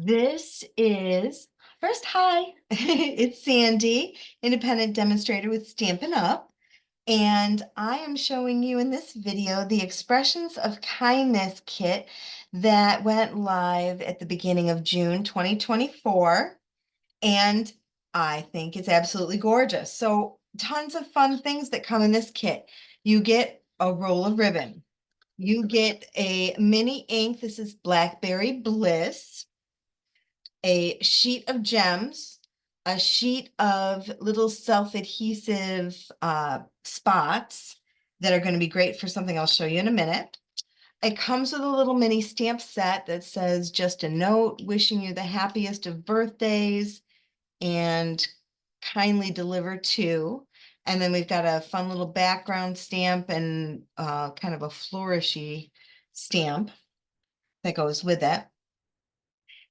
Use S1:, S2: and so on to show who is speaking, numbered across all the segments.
S1: This is first, hi, it's Sandy, independent demonstrator with Stampin' Up. And I am showing you in this video the Expressions of Kindness kit that went live at the beginning of June 2024. And I think it's absolutely gorgeous. So tons of fun things that come in this kit. You get a roll of ribbon. You get a mini ink. This is Blackberry Bliss, a sheet of gems, a sheet of little self-adhesive spots that are going to be great for something I'll show you in a minute. It comes with a little mini stamp set that says just a note wishing you the happiest of birthdays and kindly deliver to. And then we've got a fun little background stamp and kind of a flourishy stamp that goes with it.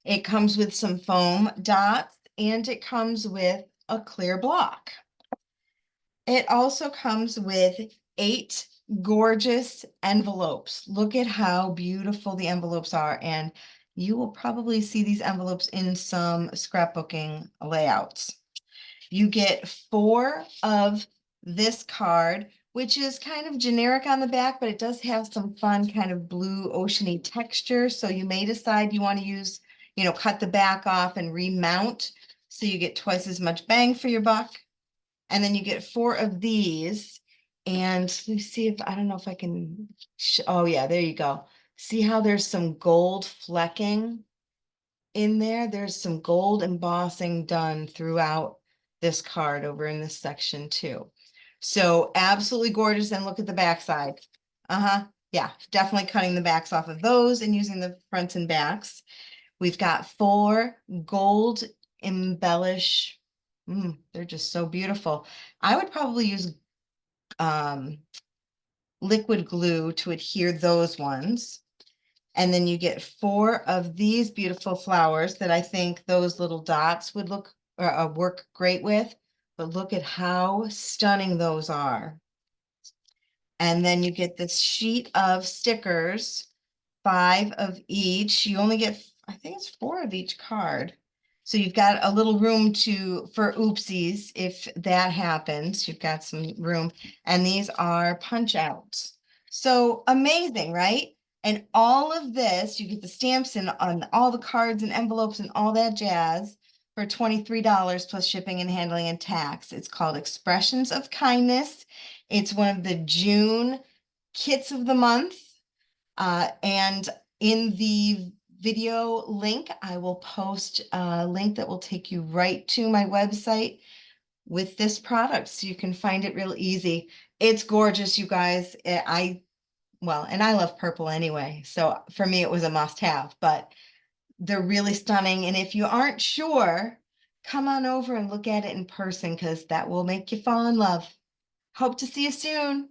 S1: It comes with some foam dots and it comes with a clear block. It also comes with 8 gorgeous envelopes. Look at how beautiful the envelopes are. And you will probably see these envelopes in some scrapbooking layouts. You get 4 of this card, which is kind of generic on the back, but it does have some fun kind of blue oceany texture. So you may decide you want to use, cut the back off and remount so you get twice as much bang for your buck. And then you get 4 of these. And let me see if, I don't know if I can, oh yeah, there you go. See how there's some gold flecking in there? There's some gold embossing done throughout this card over in this section too. So absolutely gorgeous. And look at the backside. Yeah, definitely cutting the backs off of those and using the fronts and backs. We've got 4 gold embellish. They're just so beautiful. I would probably use liquid glue to adhere those ones. And then you get 4 of these beautiful flowers that I think those little dots would look or work great with. But look at how stunning those are. And then you get this sheet of stickers, 5 of each. You only get, I think it's 4 of each card. So you've got a little room for oopsies. If that happens, you've got some room. And these are punch outs. So amazing, right? And all of this, you get the stamps and on all the cards and envelopes and all that jazz for $23 plus shipping and handling and tax. It's called Expressions of Kindness. It's one of the June kits of the month. And in the video link, I will post a link that will take you right to my website with this product so you can find it real easy. It's gorgeous, you guys. And I love purple anyway, so for me it was a must-have, but they're really stunning. And if you aren't sure, come on over and look at it in person because that will make you fall in love. Hope to see you soon.